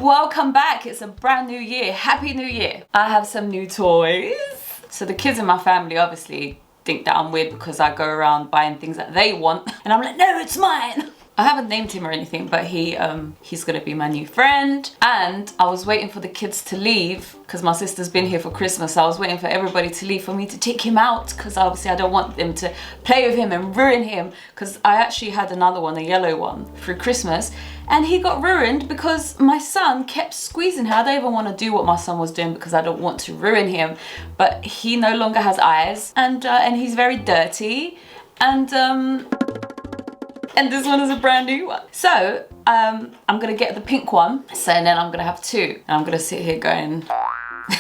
Welcome back. It's a brand new year. Happy New Year. I have some new toys. So the kids in my family obviously think that I'm weird because I go around buying things that they want and I'm like, no, it's mine. I haven't named him or anything, but he's gonna be my new friend. And I was waiting for the kids to leave because my sister's been here for Christmas. I was waiting for everybody to leave for me to take him out because obviously I don't want them to play with him and ruin him, because I actually had another one, a yellow one, through Christmas, and he got ruined because my son kept squeezing her. I don't even want to do what my son was doing because I don't want to ruin him, but he no longer has eyes, and he's very dirty, and this one is a brand new one. So I'm gonna get the pink one, so and then I'm gonna have two, and I'm gonna sit here going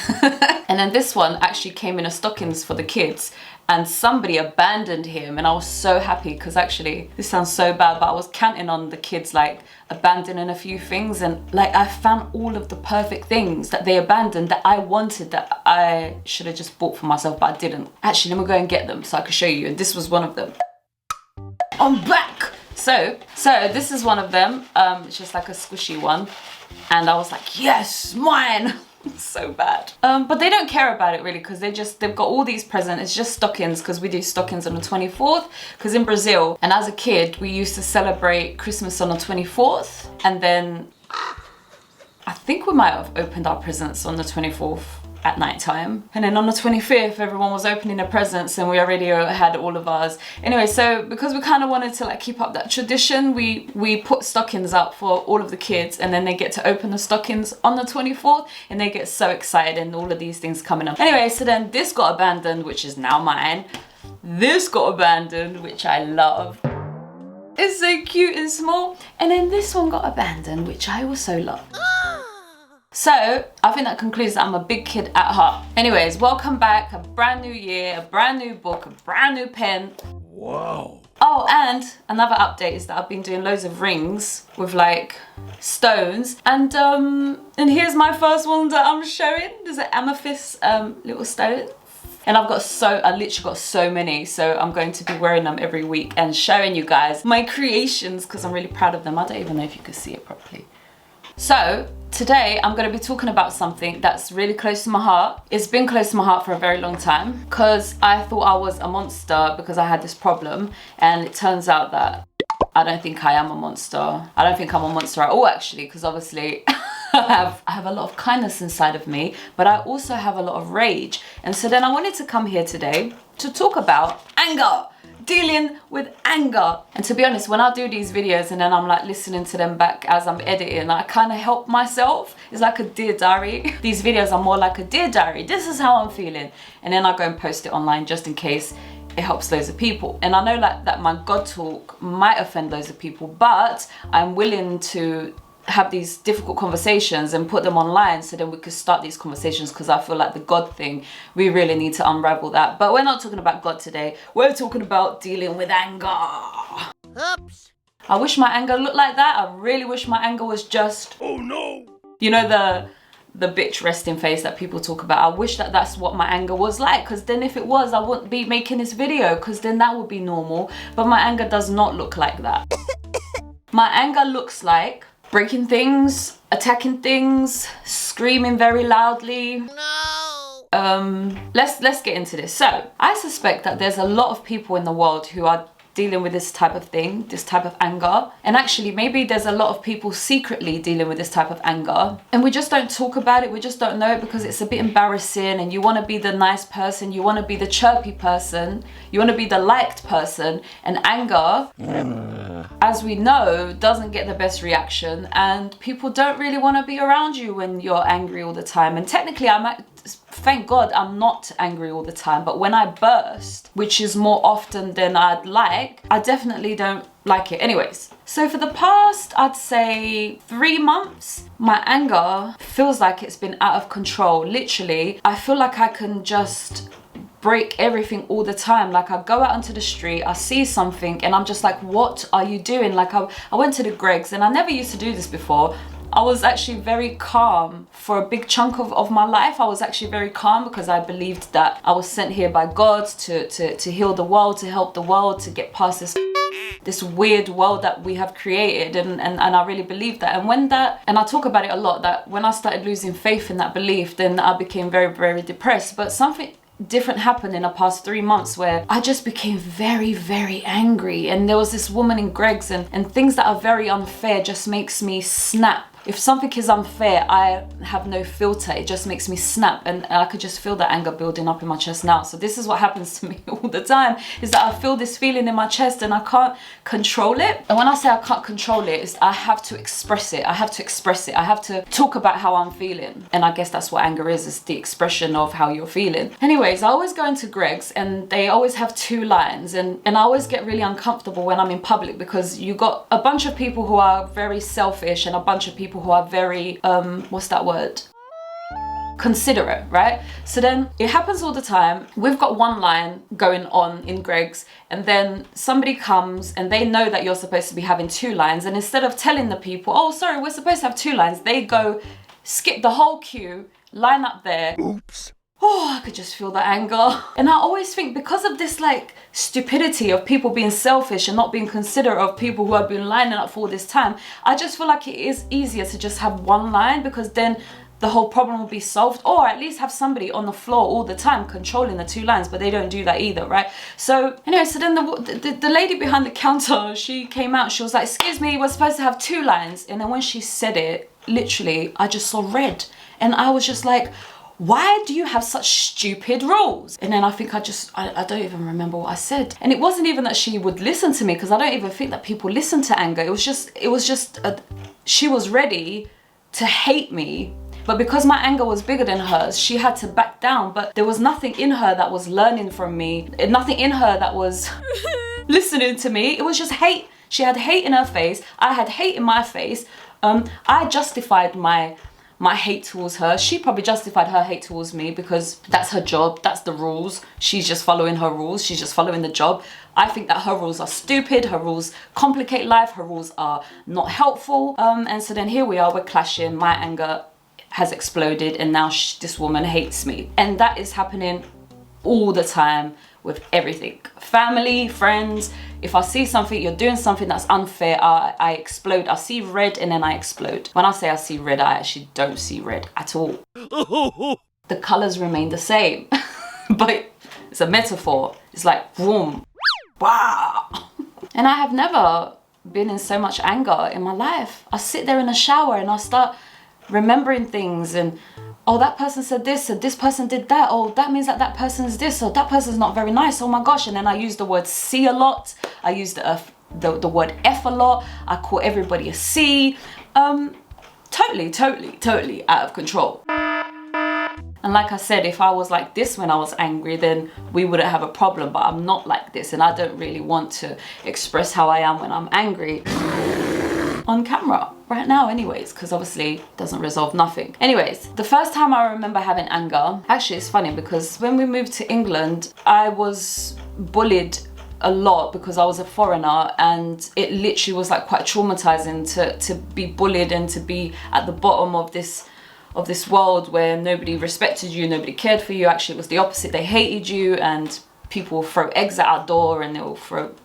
and then this one actually came in a stockings for the kids, and somebody abandoned him, and I was so happy because actually this sounds so bad, but I was counting on the kids like abandoning a few things, and like I found all of the perfect things that they abandoned that I wanted, that I should have just bought for myself, but I didn't. Actually, let me go and get them so I can show you, and this was one of them. I'm back. So this is one of them. It's just like a squishy one, and I was like, yes, mine. So bad. But they don't care about it really because they've got all these presents. It's just stockings because we do stockings on the 24th, because in Brazil, and as a kid we used to celebrate Christmas on the 24th, and then I think we might have opened our presents on the 24th at night time, and then on the 25th everyone was opening their presents and we already had all of ours. Anyway, so because we kind of wanted to like keep up that tradition, we put stockings up for all of the kids, and then they get to open the stockings on the 24th and they get so excited, and all of these things coming up. Anyway, so then this got abandoned, which is now mine. This got abandoned, which I love. It's so cute and small. And then this one got abandoned, which I also love. So I think that concludes that I'm a big kid at heart. Anyways, welcome back. A brand new year, a brand new book, a brand new pen. Wow. Oh, and another update is that I've been doing loads of rings with like stones, and here's my first one that I'm showing. There's an amethyst little stone, and I literally got so many, so I'm going to be wearing them every week and showing you guys my creations because I'm really proud of them. I don't even know if you can see it properly. So today I'm going to be talking about something that's really close to my heart. It's been close to my heart for a very long time because I thought I was a monster because I had this problem, and it turns out that I don't think I am a monster. I don't think I'm a monster at all, actually, because obviously I have a lot of kindness inside of me, but I also have a lot of rage. And so then I wanted to come here today to talk about anger. Dealing with anger. And to be honest, when I do these videos and then I'm like listening to them back as I'm editing, I kind of help myself. It's like a dear diary. These videos are more like a dear diary. This is how I'm feeling, and then I go and post it online just in case it helps loads of people. And I know like that my God talk might offend loads of people, but I'm willing to have these difficult conversations and put them online so then we could start these conversations, because I feel like the God thing, we really need to unravel that. But we're not talking about God today. We're talking about dealing with anger. Oops. I wish my anger looked like that. I really wish my anger was just, oh no, you know, the bitch resting face that people talk about. I wish that that's what my anger was like, because then if it was, I wouldn't be making this video, because then that would be normal. But my anger does not look like that. My anger looks like breaking things, attacking things, screaming very loudly. No. Let's get into this. So I suspect that there's a lot of people in the world who are dealing with this type of thing, this type of anger. And actually maybe there's a lot of people secretly dealing with this type of anger, and we just don't talk about it, we just don't know it because it's a bit embarrassing, and you want to be the nice person, you want to be the chirpy person, you want to be the liked person, and anger, as we know, doesn't get the best reaction, and people don't really want to be around you when you're angry all the time. And technically thank God I'm not angry all the time, but when I burst, which is more often than I'd like, I definitely don't like it. Anyways, so for the past, I'd say 3 months, my anger feels like it's been out of control. Literally, I feel like I can just break everything all the time. Like I go out onto the street, I see something, and I'm just like, what are you doing? Like I went to the Greggs, and I never used to do this before. I was actually very calm for a big chunk of my life. I was actually very calm because I believed that I was sent here by God to heal the world, to help the world, to get past this this weird world that we have created, and I really believe that. And when that, and I talk about it a lot, that when I started losing faith in that belief, then I became very, very depressed. But something different happened in the past 3 months where I just became very, very angry. And there was this woman in Greg's, and things that are very unfair just makes me snap. If something is unfair, I have no filter. It just makes me snap, and I could just feel that anger building up in my chest now. So this is what happens to me all the time, is that I feel this feeling in my chest and I can't control it. And when I say I can't control it, is I have to express it. I have to express it. I have to talk about how I'm feeling. And I guess that's what anger is the expression of how you're feeling. Anyways, I always go into Greg's and they always have 2 lines, and I always get really uncomfortable when I'm in public, because you got a bunch of people who are very selfish and a bunch of people who are very what's that word, considerate, right? So then it happens all the time. We've got 1 line going on in Greg's, and then somebody comes and they know that you're supposed to be having 2 lines, and instead of telling the people, oh sorry, we're supposed to have 2 lines, they go skip the whole queue, line up there. Oops. Oh, I could just feel the anger. And I always think, because of this like stupidity of people being selfish and not being considerate of people who have been lining up for all this time, I just feel like it is easier to just have 1 line, because then the whole problem will be solved, or at least have somebody on the floor all the time controlling the 2 lines, but they don't do that either, right? So anyway, so then the lady behind the counter, she came out, she was like, excuse me, we're supposed to have 2 lines. And then when she said it, literally, I just saw red. And I was just like, why do you have such stupid rules? And then I think I don't even remember what I said. And it wasn't even that she would listen to me, because I don't even think that people listen to anger. It was just she was ready to hate me. But because my anger was bigger than hers, she had to back down. But there was nothing in her that was learning from me. Nothing in her that was listening to me. It was just hate. She had hate in her face. I had hate in my face. I justified my hate towards her. She probably justified her hate towards me, because that's her job, that's the rules. She's just following her rules, she's just following the job. I think that her rules are stupid, her rules complicate life, her rules are not helpful. And so then here we are, we're clashing, my anger has exploded, and now this woman hates me. And that is happening all the time with everything. Family, friends, if I see something, you're doing something that's unfair, I explode. I see red and then I explode. When I say I see red, I actually don't see red at all. The colors remain the same, but it's a metaphor. It's like, boom, wow. And I have never been in so much anger in my life. I sit there in the shower and I start remembering things, and oh, that person said this, and this person did that, oh, that means that that person's this, or that person's not very nice, oh my gosh. And then I use the word C a lot, I use the word F a lot, I call everybody a C. Totally out of control. And like I said, if I was like this when I was angry, then we wouldn't have a problem, but I'm not like this, and I don't really want to express how I am when I'm angry on camera right now anyways, because obviously it doesn't resolve nothing. Anyways, the first time I remember having anger, actually it's funny, because when we moved to England, I was bullied a lot because I was a foreigner, and it literally was like quite traumatizing to be bullied and to be at the bottom of this world where nobody respected you, nobody cared for you. Actually, it was the opposite. They hated you, and people will throw eggs at our door, and they will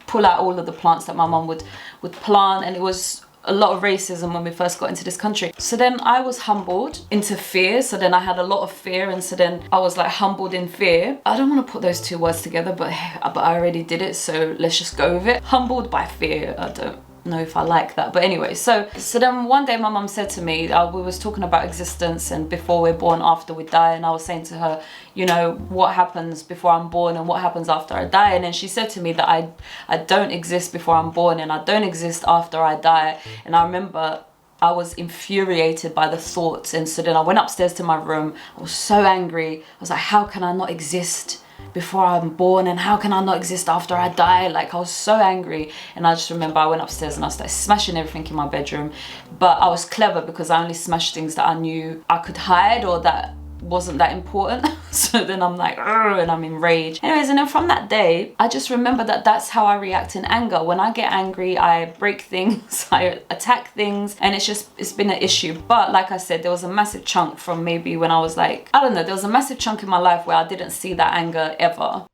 pull out all of the plants that my mum would plant, and it was a lot of racism when we first got into this country. So then I was humbled into fear. So then I had a lot of fear, and so then I was like humbled in fear. I don't want to put those 2 words together, but I already did it, so let's just go with it. Humbled by fear. I don't know if I like that, but anyway, so then one day my mum said to me, we was talking about existence and before we're born, after we die, and I was saying to her, you know, what happens before I'm born and what happens after I die. And then she said to me that I don't exist before I'm born and I don't exist after I die. And I remember I was infuriated by the thoughts, and so then I went upstairs to my room. I was so angry. I was like, how can I not exist before I'm born, and how can I not exist after I die? Like, I was so angry. And I just remember I went upstairs and I started smashing everything in my bedroom. But I was clever because I only smashed things that I knew I could hide or that wasn't that important. So then I'm like, "Ugh," and I'm enraged. Anyways, and then from that day, I just remember that that's how I react in anger. When I get angry, I break things, I attack things, and it's been an issue. But like I said, there was a massive chunk from maybe when I was like, I don't know, there was a massive chunk in my life where I didn't see that anger ever.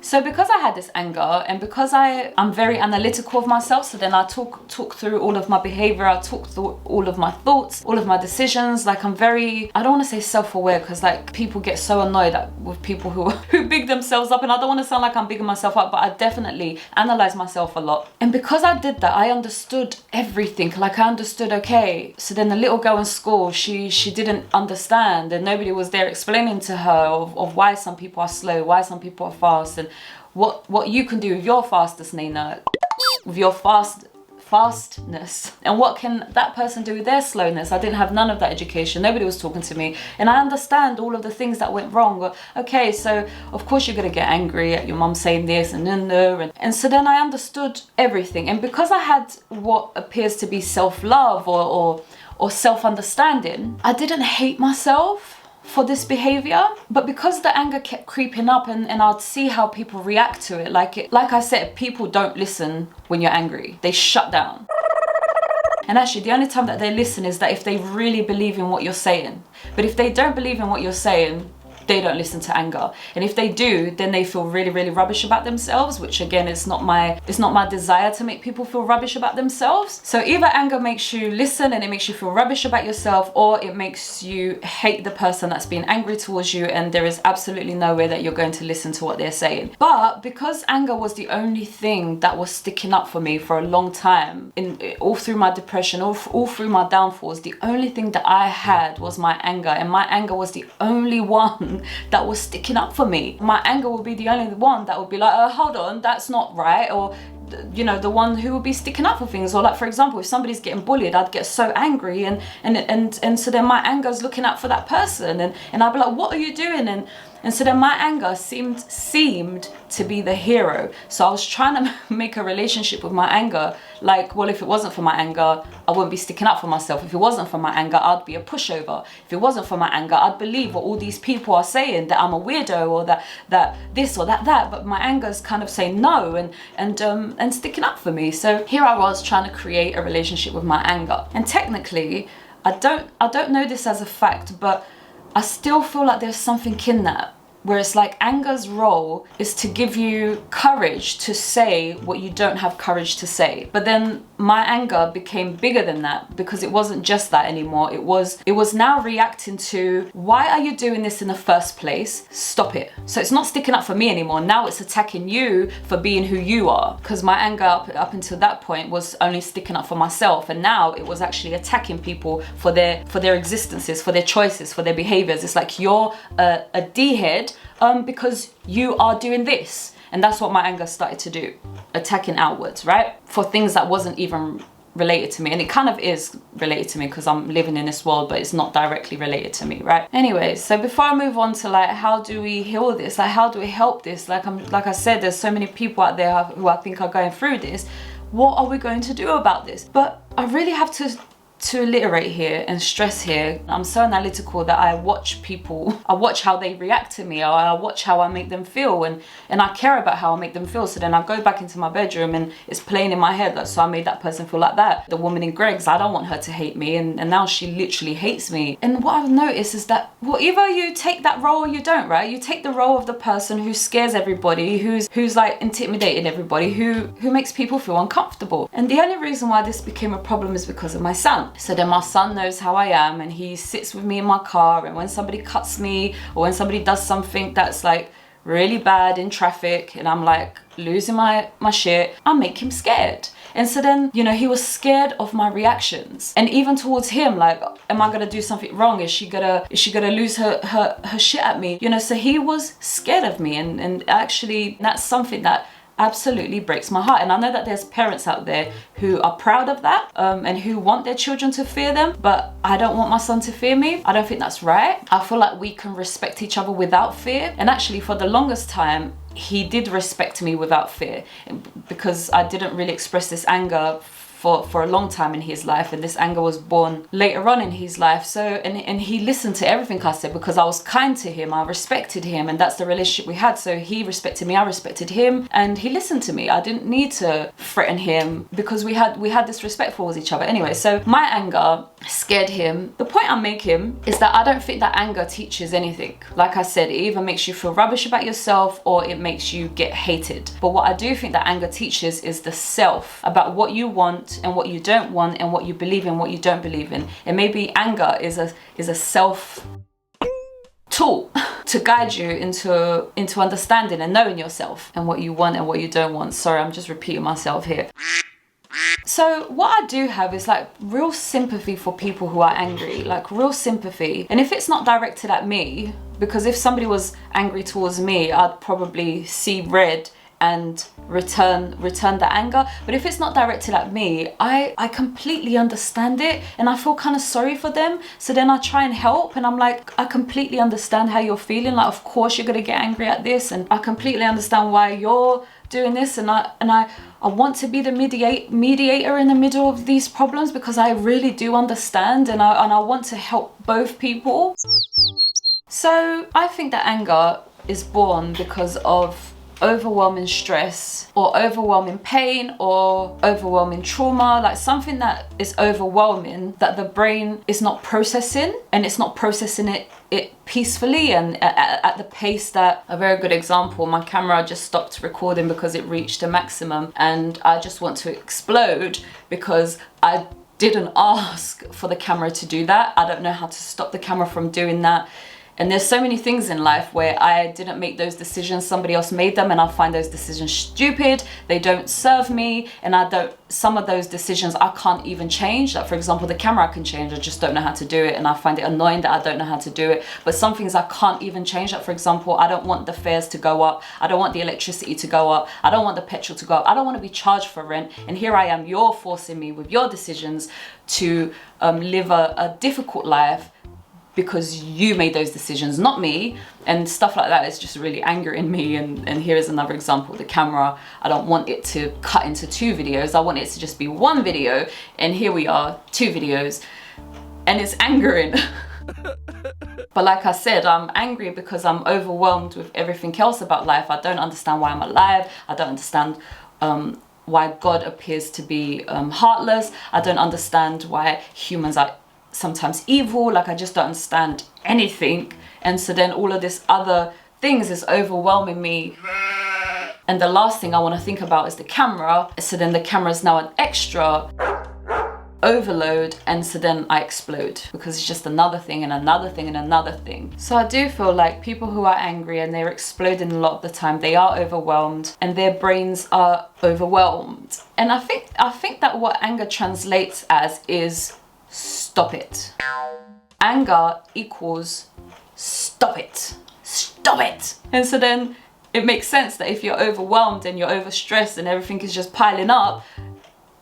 So because I had this anger, and because I'm very analytical of myself, so then I talk through all of my behavior, I talk through all of my thoughts, all of my decisions. Like I'm very, I don't want to say self-aware, because like people get so annoyed with people who big themselves up, and I don't want to sound like I'm bigging myself up, but I definitely analyze myself a lot. And because I did that, I understood everything. Like I understood, okay, so then the little girl in school, she didn't understand, and nobody was there explaining to her of why some people are slow, why some people are fast, and what you can do with your fastness, Nayna, with your fastness, and what can that person do with their slowness. I didn't have none of that education. Nobody was talking to me, and I understand all of the things that went wrong. Okay, so of course you're gonna get angry at your mum saying this and so then I understood everything. And because I had what appears to be self-love or self-understanding, I didn't hate myself for this behavior. But because the anger kept creeping up, and I'd see how people react to it, like I said, people don't listen when you're angry. They shut down. And actually the only time that they listen is that if they really believe in what you're saying. But if they don't believe in what you're saying, they don't listen to anger. And if they do, then they feel really, really rubbish about themselves, which again is not my desire to make people feel rubbish about themselves. So either anger makes you listen and it makes you feel rubbish about yourself, or it makes you hate the person that's being angry towards you, and there is absolutely no way that you're going to listen to what they're saying. But because anger was the only thing that was sticking up for me for a long time, all through my depression, all through my downfalls, the only thing that I had was my anger, and my anger was the only one that was sticking up for me. My anger would be the only one that would be like, hold on, that's not right, or you know, the one who would be sticking up for things. Or like, for example, if somebody's getting bullied, I'd get so angry, and so then my anger's looking out for that person, and I'd be like, what are you doing? And so then my anger seemed to be the hero. So I was trying to make a relationship with my anger like, well, if it wasn't for my anger, I wouldn't be sticking up for myself. If it wasn't for my anger, I'd be a pushover. If it wasn't for my anger, I'd believe what all these people are saying, that I'm a weirdo, or that this or that. But my anger's kind of saying no and sticking up for me. So here I was trying to create a relationship with my anger. And technically, I don't know this as a fact, but I still feel like there's something in that, where it's like anger's role is to give you courage to say what you don't have courage to say. But then my anger became bigger than that, because it wasn't just that anymore. It was now reacting to, why are you doing this in the first place? Stop it. So it's not sticking up for me anymore. Now it's attacking you for being who you are, because my anger up until that point was only sticking up for myself, and now it was actually attacking people for their existences, for their choices, for their behaviors. It's like, you're a D-head because you are doing this. And that's what my anger started to do, attacking outwards, right? For things that wasn't even related to me. And it kind of is related to me because I'm living in this world, but it's not directly related to me, right? Anyway, so before I move on to like, how do we heal this? Like, how do we help this? Like I said, there's so many people out there who I think are going through this. What are we going to do about this? But I really have to alliterate here and stress here, I'm so analytical that I watch people, I watch how they react to me, or I watch how I make them feel, and I care about how I make them feel. So then I go back into my bedroom and it's playing in my head, like, so I made that person feel like that. The woman in Greg's, I don't want her to hate me, and now she literally hates me. And what I've noticed is that, well, either you take that role or you don't, right? You take the role of the person who scares everybody, who's like intimidating everybody, who makes people feel uncomfortable. And the only reason why this became a problem is because of my son. So then my son knows how I am, and he sits with me in my car, and when somebody cuts me, or when somebody does something that's like really bad in traffic, and I'm like losing my shit, I make him scared. And so then, you know, he was scared of my reactions. And even towards him, like, am I gonna do something wrong? Is she gonna lose her shit at me? You know, so he was scared of me, and actually that's something that absolutely breaks my heart. And I know that there's parents out there who are proud of that, and who want their children to fear them, but I don't want my son to fear me. I don't think that's right. I feel like we can respect each other without fear. And actually, for the longest time, he did respect me without fear, because I didn't really express this anger for a long time in his life, and this anger was born later on in his life. So and he listened to everything I said because I was kind to him, I respected him, and that's the relationship we had. So he respected me, I respected him, and he listened to me. I didn't need to threaten him because we had this respect for each other. Anyway, so my anger scared him. The point I'm making is that I don't think that anger teaches anything. Like I said, it either makes you feel rubbish about yourself or it makes you get hated. But what I do think that anger teaches is the self, about what you want and what you don't want, and what you believe in, what you don't believe in. And maybe anger is a self tool to guide you into understanding and knowing yourself and what you want and what you don't want. Sorry, I'm just repeating myself here. So what I do have is like real sympathy for people who are angry, like real sympathy. And if it's not directed at me, because if somebody was angry towards me, I'd probably see red and return the anger. But if it's not directed at me, I completely understand it, and I feel kind of sorry for them. So then I try and help, and I'm like, I completely understand how you're feeling. Like, of course you're gonna get angry at this, and I completely understand why you're doing this, and I want to be the mediator in the middle of these problems, because I really do understand, and I want to help both people. So I think that anger is born because of overwhelming stress or overwhelming pain or overwhelming trauma, like something that is overwhelming that the brain is not processing, and it's not processing it peacefully and at the pace that, a very good example, my camera just stopped recording because it reached a maximum, and I just want to explode because I didn't ask for the camera to do that. I don't know how to stop the camera from doing that. And there's so many things in life where I didn't make those decisions, somebody else made them, and I find those decisions stupid, they don't serve me, and some of those decisions I can't even change. Like for example, the camera I can change, I just don't know how to do it, and I find it annoying that I don't know how to do it. But some things I can't even change. Like for example, I don't want the fares to go up, I don't want the electricity to go up, I don't want the petrol to go up, I don't want to be charged for rent, and here I am, you're forcing me with your decisions to live a difficult life because you made those decisions, not me. And stuff like that is just really angering me. And here is another example, the camera. I don't want it to cut into 2 videos. I want it to just be 1 video. And here we are, 2 videos. And it's angering. But like I said, I'm angry because I'm overwhelmed with everything else about life. I don't understand why I'm alive. I don't understand why God appears to be heartless. I don't understand why humans are sometimes evil. Like I just don't understand anything, and so then all of this other things is overwhelming me, and the last thing I want to think about is the camera. So then the camera is now an extra overload, and so then I explode because it's just another thing and another thing and another thing. So I do feel like people who are angry and they're exploding a lot of the time, they are overwhelmed and their brains are overwhelmed. And I think that what anger translates as is stop it. Anger equals stop it. Stop it. And so then it makes sense that if you're overwhelmed and you're overstressed and everything is just piling up,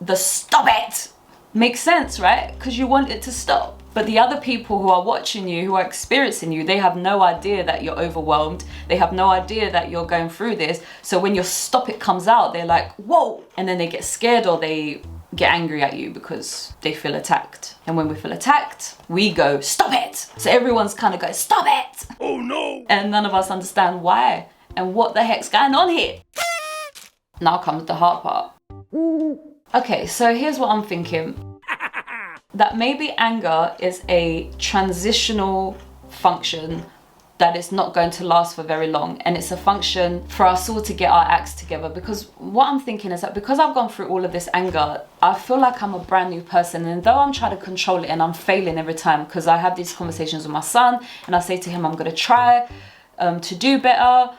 the stop it makes sense, right? Because you want it to stop. But the other people who are watching you, who are experiencing you, they have no idea that you're overwhelmed. They have no idea that you're going through this. So when your stop it comes out, they're like, whoa. And then they get scared or they get angry at you because they feel attacked. And when we feel attacked, we go, stop it. So everyone's kind of going, stop it. Oh no. And none of us understand why and what the heck's going on here. Now comes the hard part. Okay, so here's what I'm thinking. That maybe anger is a transitional function that is not going to last for very long, and it's a function for us all to get our acts together. Because what I'm thinking is that because I've gone through all of this anger, I feel like I'm a brand new person, and though I'm trying to control it and I'm failing every time, because I have these conversations with my son and I say to him I'm going to try to do better,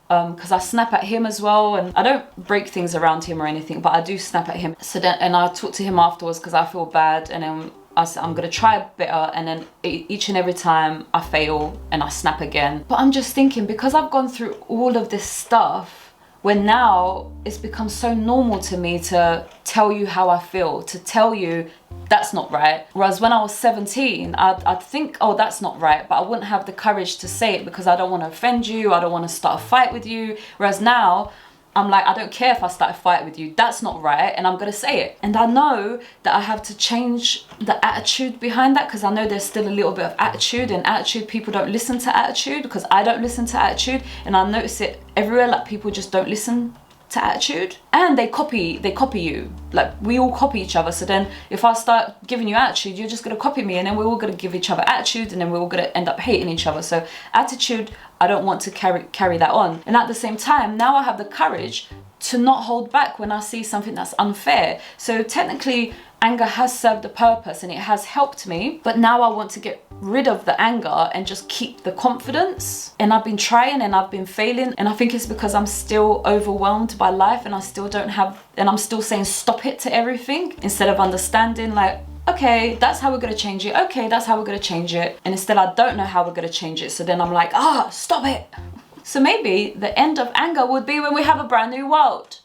because I snap at him as well, and I don't break things around him or anything, but I do snap at him. So then, and I talk to him afterwards because I feel bad, and then I said I'm gonna try better, and then each and every time I fail and I snap again. But I'm just thinking, because I've gone through all of this stuff, when now it's become so normal to me to tell you how I feel, to tell you that's not right. Whereas when I was 17, I'd think, oh, that's not right, but I wouldn't have the courage to say it because I don't want to offend you, I don't want to start a fight with you. Whereas now, I'm like, I don't care if I start a fight with you. That's not right, and I'm gonna say it. And I know that I have to change the attitude behind that, because I know there's still a little bit of attitude, and attitude, people don't listen to attitude, because I don't listen to attitude, and I notice it everywhere. Like, people just don't listen to attitude, and they copy you. Like, we all copy each other. So then if I start giving you attitude, you're just gonna copy me, and then we're all gonna give each other attitude, and then we're all gonna end up hating each other. So attitude, I don't want to carry that on. And at the same time, now I have the courage to not hold back when I see something that's unfair. So technically, anger has served a purpose and it has helped me, but now I want to get rid of the anger and just keep the confidence. And I've been trying and I've been failing, and I think it's because I'm still overwhelmed by life, and I still don't have, and I'm still saying stop it to everything, instead of understanding, like, okay, that's how we're gonna change it. Okay, that's how we're gonna change it. And instead, I don't know how we're gonna change it. So then I'm like, stop it. So maybe the end of anger would be when we have a brand new world.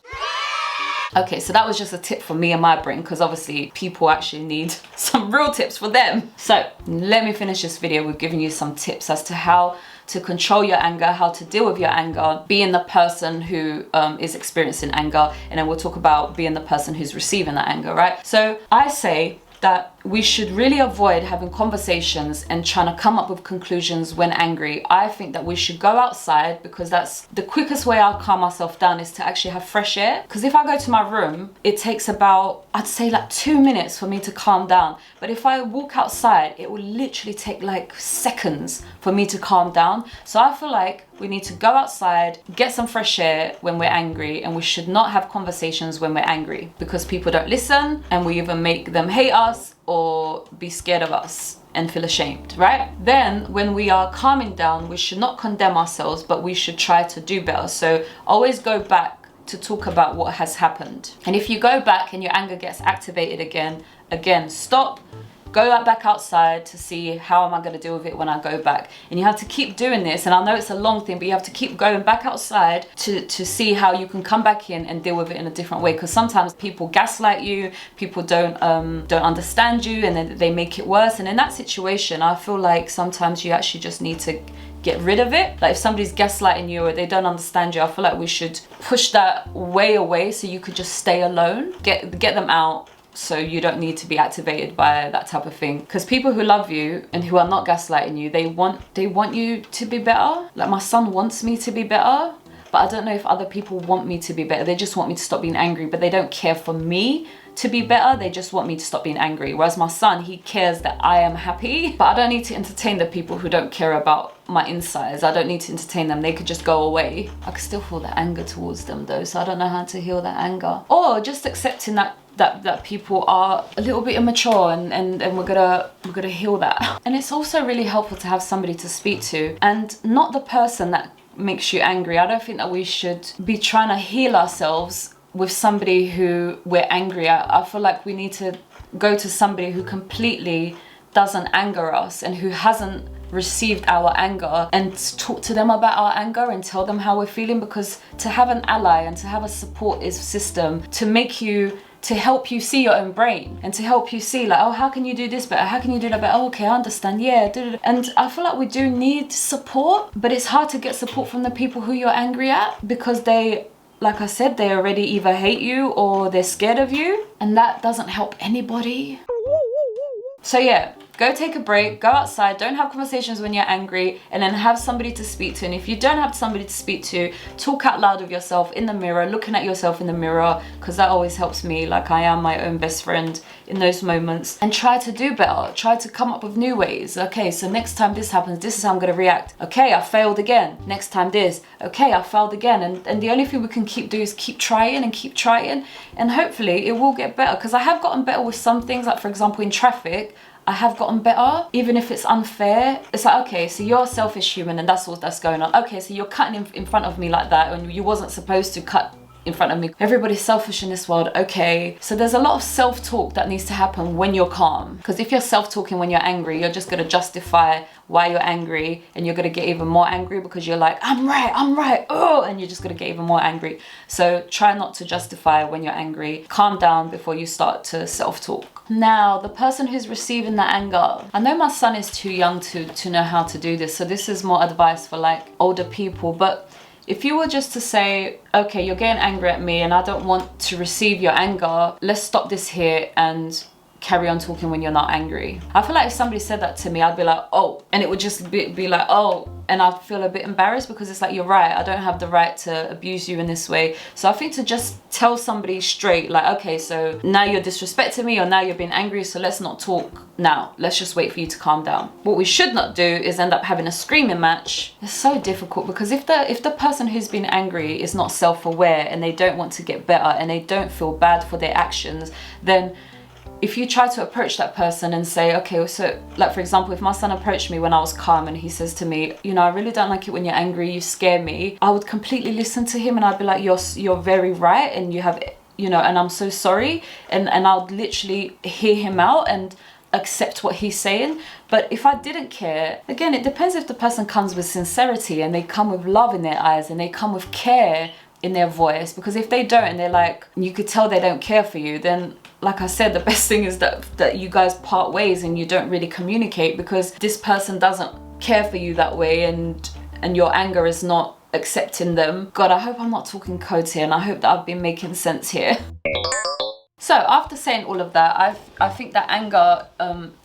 Okay, so that was just a tip for me and my brain, because obviously people actually need some real tips for them. So let me finish this video with giving you some tips as to how to control your anger, how to deal with your anger, being the person who is experiencing anger, and then we'll talk about being the person who's receiving that anger, right? So I say that we should really avoid having conversations and trying to come up with conclusions when angry. I think that we should go outside, because that's the quickest way I'll calm myself down, is to actually have fresh air. Because if I go to my room, it takes about, I'd say, like 2 minutes for me to calm down. But if I walk outside, it will literally take like seconds for me to calm down. So I feel like we need to go outside, get some fresh air when we're angry, and we should not have conversations when we're angry, because people don't listen, and we either make them hate us or be scared of us and feel ashamed, right? Then when we are calming down, we should not condemn ourselves, but we should try to do better. So always go back to talk about what has happened. And if you go back and your anger gets activated again, stop. Go back outside to see how am I going to deal with it when I go back. And you have to keep doing this. And I know it's a long thing, but you have to keep going back outside to see how you can come back in and deal with it in a different way. Because sometimes people gaslight you, people don't understand you, and then they make it worse. And in that situation, I feel like sometimes you actually just need to get rid of it. Like, if somebody's gaslighting you or they don't understand you, I feel like we should push that way away so you could just stay alone. Get them out, so you don't need to be activated by that type of thing. Because people who love you and who are not gaslighting you, they want you to be better. Like, my son wants me to be better, but I don't know if other people want me to be better. They just want me to stop being angry, but they don't care for me to be better. They just want me to stop being angry. Whereas my son, he cares that I am happy. But I don't need to entertain the people who don't care about my insides. I don't need to entertain them. They could just go away. I can still feel the anger towards them though, so I don't know how to heal that anger. Or just accepting that people are a little bit immature, and we're gonna heal that. And it's also really helpful to have somebody to speak to, and not the person that makes you angry. I don't think that we should be trying to heal ourselves with somebody who we're angry at. I feel like we need to go to somebody who completely doesn't anger us and who hasn't received our anger, and talk to them about our anger and tell them how we're feeling. Because to have an ally and to have a support system to help you see your own brain, and to help you see, like, oh, how can you do this better? How can you do that better? Oh, okay, I understand. Yeah. And I feel like we do need support, but it's hard to get support from the people who you're angry at, because they, like I said, they already either hate you or they're scared of you, and that doesn't help anybody. So yeah, go take a break, go outside, don't have conversations when you're angry, and then have somebody to speak to. And if you don't have somebody to speak to, talk out loud with yourself in the mirror, looking at yourself in the mirror, because that always helps me. Like, I am my own best friend in those moments. And try to do better, try to come up with new ways. Okay, so next time this happens, this is how I'm gonna react. Okay, I failed again. Next time this. Okay, I failed again. And the only thing we can keep doing is keep trying, and hopefully it will get better. Because I have gotten better with some things, like for example in traffic, I have gotten better, even if it's unfair. It's like, okay, so you're a selfish human and that's what's going on. Okay, so you're cutting in front of me like that when you wasn't supposed to cut in front of me. Everybody's selfish in this world. Okay, so there's a lot of self-talk that needs to happen when you're calm. Because if you're self-talking when you're angry, you're just gonna justify why you're angry, and you're gonna get even more angry because you're like, I'm right, oh, and you're just gonna get even more angry. So try not to justify when you're angry. Calm down before you start to self-talk. Now, the person who's receiving the anger. I know my son is too young to know how to do this, so this is more advice for like older people, but If you were just to say, okay, you're getting angry at me and I don't want to receive your anger, let's stop this here and carry on talking when you're not angry. I feel like if somebody said that to me, I'd be like, oh, and it would just be like, oh, and I'd feel a bit embarrassed because it's like, you're right, I don't have the right to abuse you in this way. So I think to just tell somebody straight, like, okay, so now you're disrespecting me or now you're being angry, so let's not talk now. Let's just wait for you to calm down. What we should not do is end up having a screaming match. It's so difficult because if the person who's been angry is not self-aware and they don't want to get better and they don't feel bad for their actions, then if you try to approach that person and say, okay, so like for example, if my son approached me when I was calm and he says to me, you know, I really don't like it when you're angry, you scare me, I would completely listen to him and I'd be like, you're very right, and you have, you know, and I'm so sorry, and I'll literally hear him out and accept what he's saying. But if I didn't care, again, it depends if the person comes with sincerity and they come with love in their eyes and they come with care in their voice, because if they don't and they're like, you could tell they don't care for you, then like I said, the best thing is that you guys part ways and you don't really communicate, because this person doesn't care for you that way and your anger is not accepting them. God, I hope I'm not talking codes here, and I hope that I've been making sense here. So after saying all of that, I think that anger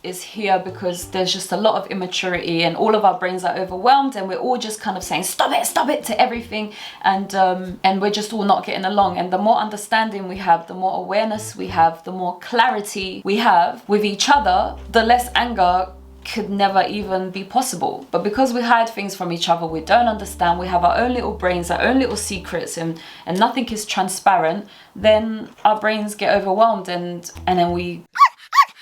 is here because there's just a lot of immaturity and all of our brains are overwhelmed and we're all just kind of saying stop it to everything, and we're just all not getting along. And the more understanding we have, the more awareness we have, the more clarity we have with each other, the less anger could never even be possible. But because we hide things from each other, we don't understand, we have our own little brains, our own little secrets, and nothing is transparent, then our brains get overwhelmed and then we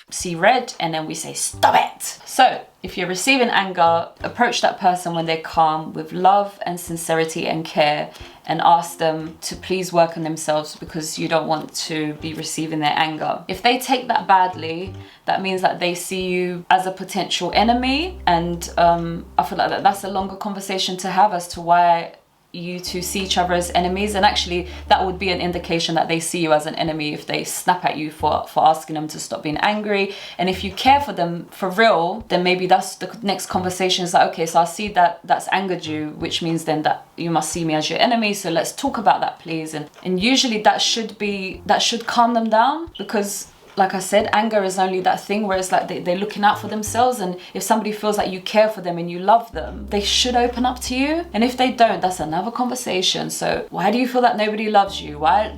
see red and then we say stop it. So if you're receiving anger, approach that person when they're calm with love and sincerity and care, and ask them to please work on themselves because you don't want to be receiving their anger. If they take that badly, that means that they see you as a potential enemy, and I feel like that's a longer conversation to have as to why you two see each other as enemies. And actually that would be an indication that they see you as an enemy if they snap at you for asking them to stop being angry. And if you care for them for real, then maybe that's the next conversation, is like, okay, so I see that that's angered you, which means then that you must see me as your enemy, so let's talk about that, please. And usually that should calm them down, because like I said, anger is only that thing where it's like they're looking out for themselves, and if somebody feels like you care for them and you love them, they should open up to you. And if they don't, that's another conversation. So why do you feel that nobody loves you? Why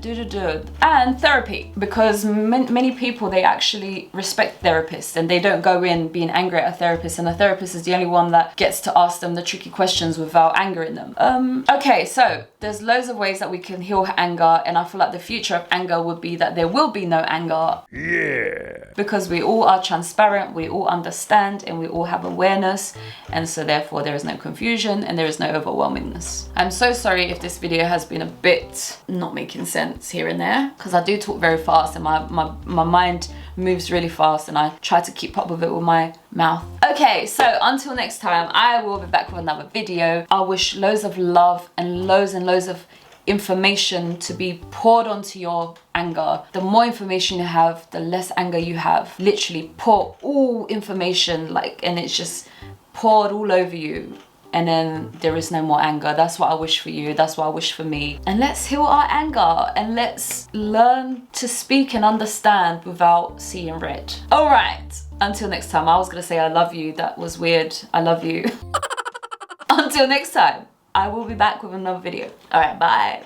And therapy, because many people, they actually respect therapists and they don't go in being angry at a therapist, and a therapist is the only one that gets to ask them the tricky questions without angering them. Okay, so there's loads of ways that we can heal anger, and I feel like the future of anger would be that there will be no anger. Yeah. Because we all are transparent, we all understand, and we all have awareness, and so therefore there is no confusion and there is no overwhelmingness. I'm so sorry if this video has been a bit not making sense here and there, because I do talk very fast and my mind moves really fast and I try to keep up with it with my mouth. Okay, so until next time, I will be back with another video. I wish loads of love and loads of information to be poured onto your anger. The more information you have, the less anger you have. Literally pour all information, and it's just poured all over you, and then there is no more anger. That's what I wish for you, that's what I wish for me. And let's heal our anger, and let's learn to speak and understand without seeing red. All right, until next time. I was gonna say I love you, that was weird. I love you. Until next time, I will be back with another video. All right, bye.